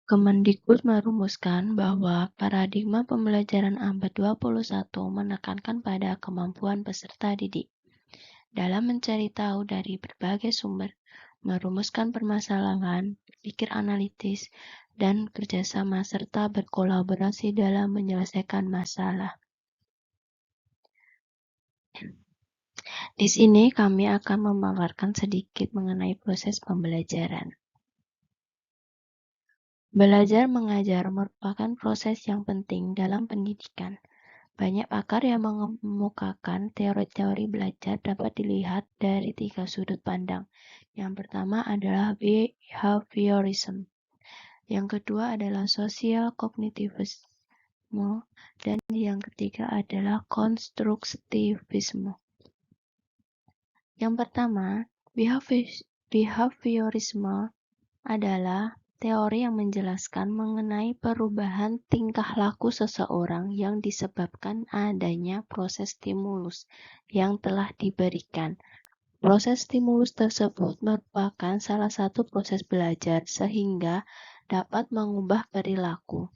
Kemendikbud merumuskan bahwa paradigma pembelajaran abad 21 menekankan pada kemampuan peserta didik dalam mencari tahu dari berbagai sumber, merumuskan permasalahan, berpikir analitis, dan kerjasama serta berkolaborasi dalam menyelesaikan masalah. Di sini kami akan memaparkan sedikit mengenai proses pembelajaran. Belajar mengajar merupakan proses yang penting dalam pendidikan. Banyak pakar yang mengemukakan teori-teori belajar dapat dilihat dari 3 sudut pandang. Yang pertama adalah behaviorism. Yang kedua adalah social cognitivism. Dan yang ketiga adalah konstruktivisme. Yang pertama, behaviorisme adalah teori yang menjelaskan mengenai perubahan tingkah laku seseorang yang disebabkan adanya proses stimulus yang telah diberikan. Proses stimulus tersebut merupakan salah satu proses belajar sehingga dapat mengubah perilaku.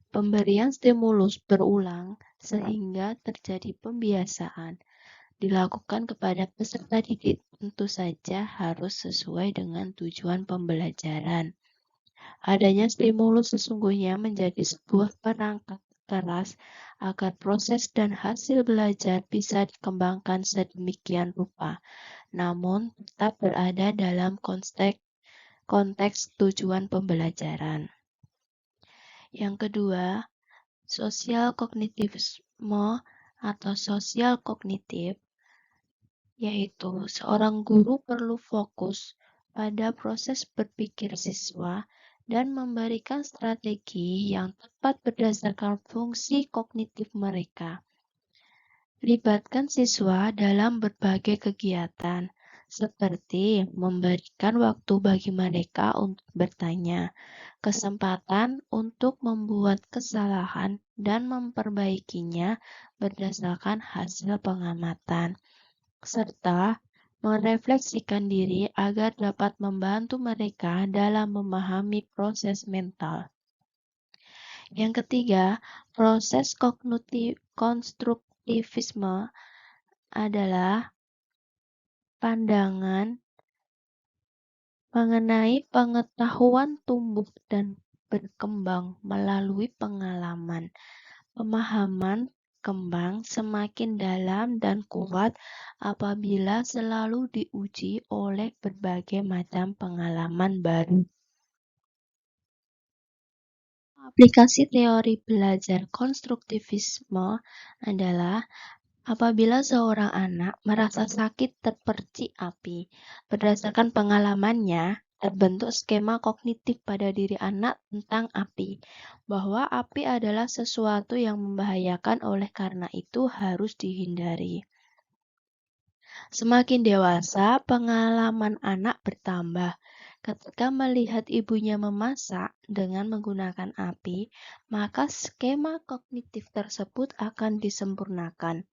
Pemberian stimulus berulang sehingga terjadi pembiasaan. Dilakukan kepada peserta didik tentu saja harus sesuai dengan tujuan pembelajaran. Adanya stimulus sesungguhnya menjadi sebuah perangkat keras agar proses dan hasil belajar bisa dikembangkan sedemikian rupa, namun tetap berada dalam konteks tujuan pembelajaran. Yang kedua, sosial kognitivisme atau sosial kognitif, yaitu seorang guru perlu fokus pada proses berpikir siswa dan memberikan strategi yang tepat berdasarkan fungsi kognitif mereka. Libatkan siswa dalam berbagai kegiatan, seperti memberikan waktu bagi mereka untuk bertanya, kesempatan untuk membuat kesalahan dan memperbaikinya berdasarkan hasil pengamatan, serta merefleksikan diri agar dapat membantu mereka dalam memahami proses mental. Yang ketiga, proses konstruktivisme adalah pandangan mengenai pengetahuan tumbuh dan berkembang melalui pengalaman. Pemahaman kembang semakin dalam dan kuat apabila selalu diuji oleh berbagai macam pengalaman baru. Aplikasi teori belajar konstruktivisme adalah apabila seorang anak merasa sakit terpercik api, berdasarkan pengalamannya, terbentuk skema kognitif pada diri anak tentang api, bahwa api adalah sesuatu yang membahayakan, oleh karena itu harus dihindari. Semakin dewasa, pengalaman anak bertambah. Ketika melihat ibunya memasak dengan menggunakan api, maka skema kognitif tersebut akan disempurnakan,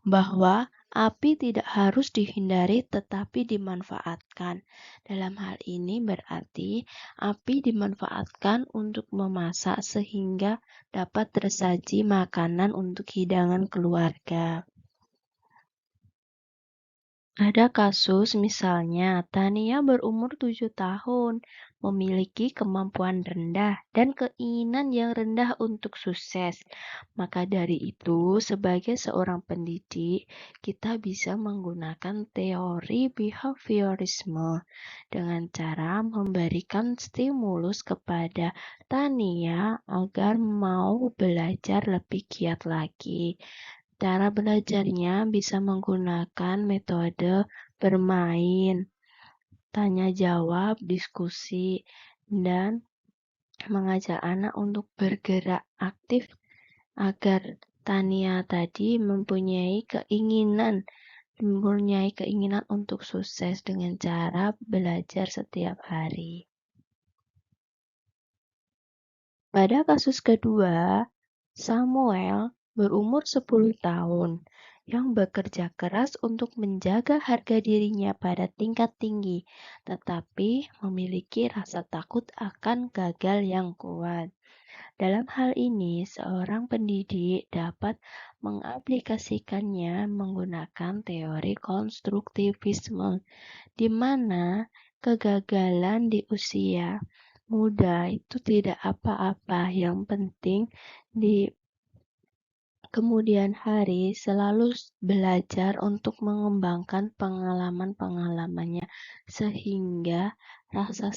bahwa api tidak harus dihindari tetapi dimanfaatkan. Dalam hal ini berarti api dimanfaatkan untuk memasak sehingga dapat tersaji makanan untuk hidangan keluarga. Ada kasus misalnya Tania berumur 7 tahun, memiliki kemampuan rendah dan keinginan yang rendah untuk sukses. Maka dari itu, sebagai seorang pendidik, kita bisa menggunakan teori behaviorisme dengan cara memberikan stimulus kepada Tania agar mau belajar lebih giat lagi. Cara belajarnya bisa menggunakan metode bermain, tanya jawab, diskusi, dan mengajak anak untuk bergerak aktif agar Tania tadi mempunyai keinginan untuk sukses dengan cara belajar setiap hari. Pada kasus kedua, Samuel berumur 10 tahun. yang bekerja keras untuk menjaga harga dirinya pada tingkat tinggi, tetapi memiliki rasa takut akan gagal yang kuat. Dalam hal ini, seorang pendidik dapat mengaplikasikannya menggunakan teori konstruktivisme, di mana kegagalan di usia muda itu tidak apa-apa. Yang penting di kemudian hari selalu belajar untuk mengembangkan pengalaman-pengalamannya, sehingga rasa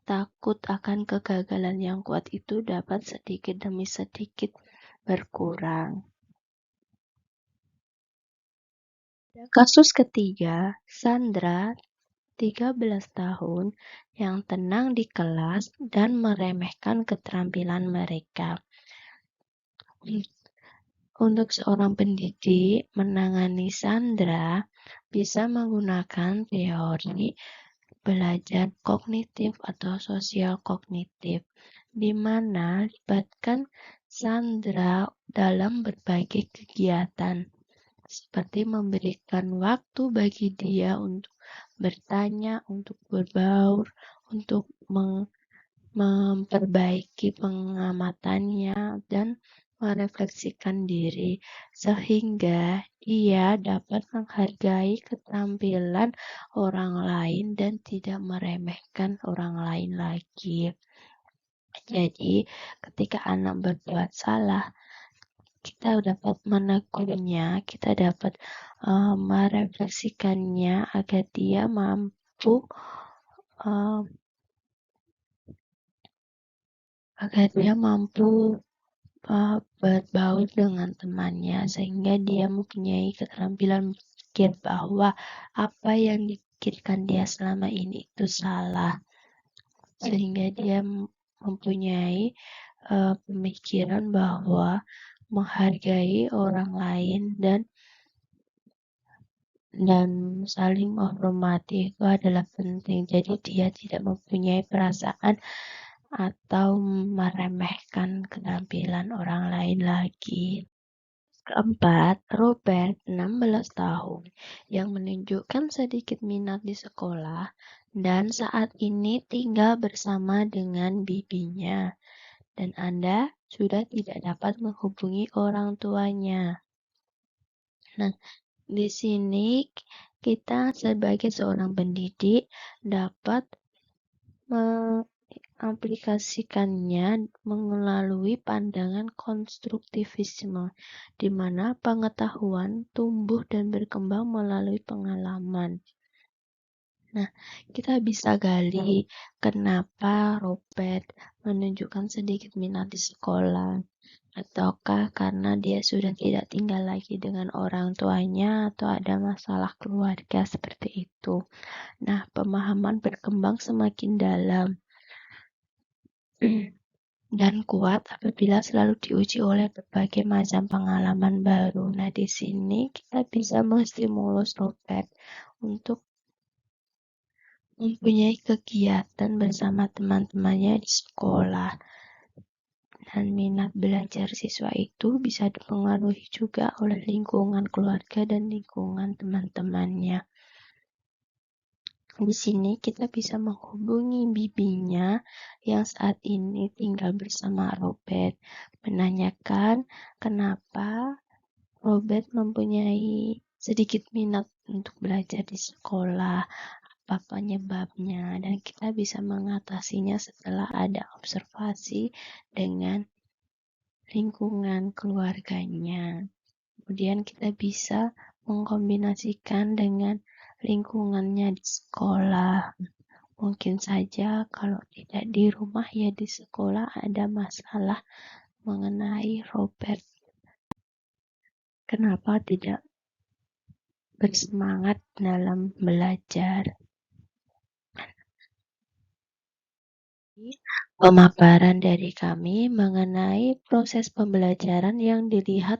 takut akan kegagalan yang kuat itu dapat sedikit demi sedikit berkurang. Kasus ketiga, Sandra, 13 tahun, yang tenang di kelas dan meremehkan keterampilan mereka. Untuk seorang pendidik menangani Sandra bisa menggunakan teori belajar kognitif atau sosial kognitif, di mana libatkan Sandra dalam berbagai kegiatan, seperti memberikan waktu bagi dia untuk bertanya, untuk berbaur, untuk memperbaiki pengamatannya dan merefleksikan diri, sehingga dia dapat menghargai keterampilan orang lain dan tidak meremehkan orang lain lagi. Jadi, ketika anak berbuat salah, kita dapat menegurnya, kita dapat merefleksikannya agar dia mampu uh, berbaur dengan temannya, sehingga dia mempunyai keterampilan berpikir bahwa apa yang dipikirkan dia selama ini itu salah, sehingga dia mempunyai pemikiran bahwa menghargai orang lain dan saling menghormati itu adalah penting. Jadi dia tidak mempunyai perasaan atau meremehkan keterampilan orang lain lagi. Keempat, Robert, 16 tahun, yang menunjukkan sedikit minat di sekolah dan saat ini tinggal bersama dengan bibinya, dan Anda sudah tidak dapat menghubungi orang tuanya. Nah, di sini kita sebagai seorang pendidik dapat aplikasikannya melalui pandangan konstruktivisme, di mana pengetahuan tumbuh dan berkembang melalui pengalaman. Nah, kita bisa gali kenapa Robert menunjukkan sedikit minat di sekolah. Ataukah karena dia sudah tidak tinggal lagi dengan orang tuanya atau ada masalah keluarga seperti itu. Nah, pemahaman berkembang semakin dalam dan kuat apabila selalu diuji oleh berbagai macam pengalaman baru. Nah, di sini kita bisa menstimulus Robert untuk mempunyai kegiatan bersama teman-temannya di sekolah. Dan minat belajar siswa itu bisa dipengaruhi juga oleh lingkungan keluarga dan lingkungan teman-temannya. Di sini kita bisa menghubungi bibinya yang saat ini tinggal bersama Robert, menanyakan kenapa Robert mempunyai sedikit minat untuk belajar di sekolah, apa penyebabnya, dan kita bisa mengatasinya setelah ada observasi dengan lingkungan keluarganya. Kemudian kita bisa mengkombinasikan dengan lingkungannya di sekolah. Mungkin saja kalau tidak di rumah ya di sekolah ada masalah mengenai Robert. Kenapa tidak bersemangat dalam belajar? Pemaparan dari kami mengenai proses pembelajaran yang dilihat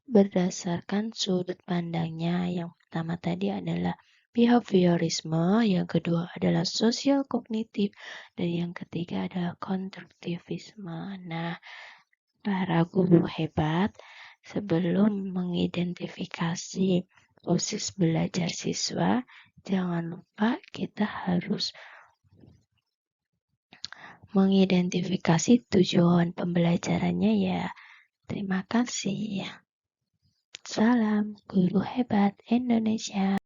berdasarkan sudut pandangnya. Yang pertama tadi adalah behaviorisme, yang kedua adalah sosial kognitif, dan yang ketiga adalah konstruktivisme. Nah, para guru hebat, Sebelum mengidentifikasi proses belajar siswa, jangan lupa kita harus mengidentifikasi tujuan pembelajarannya ya. Terima kasih. Salam Guru Hebat Indonesia.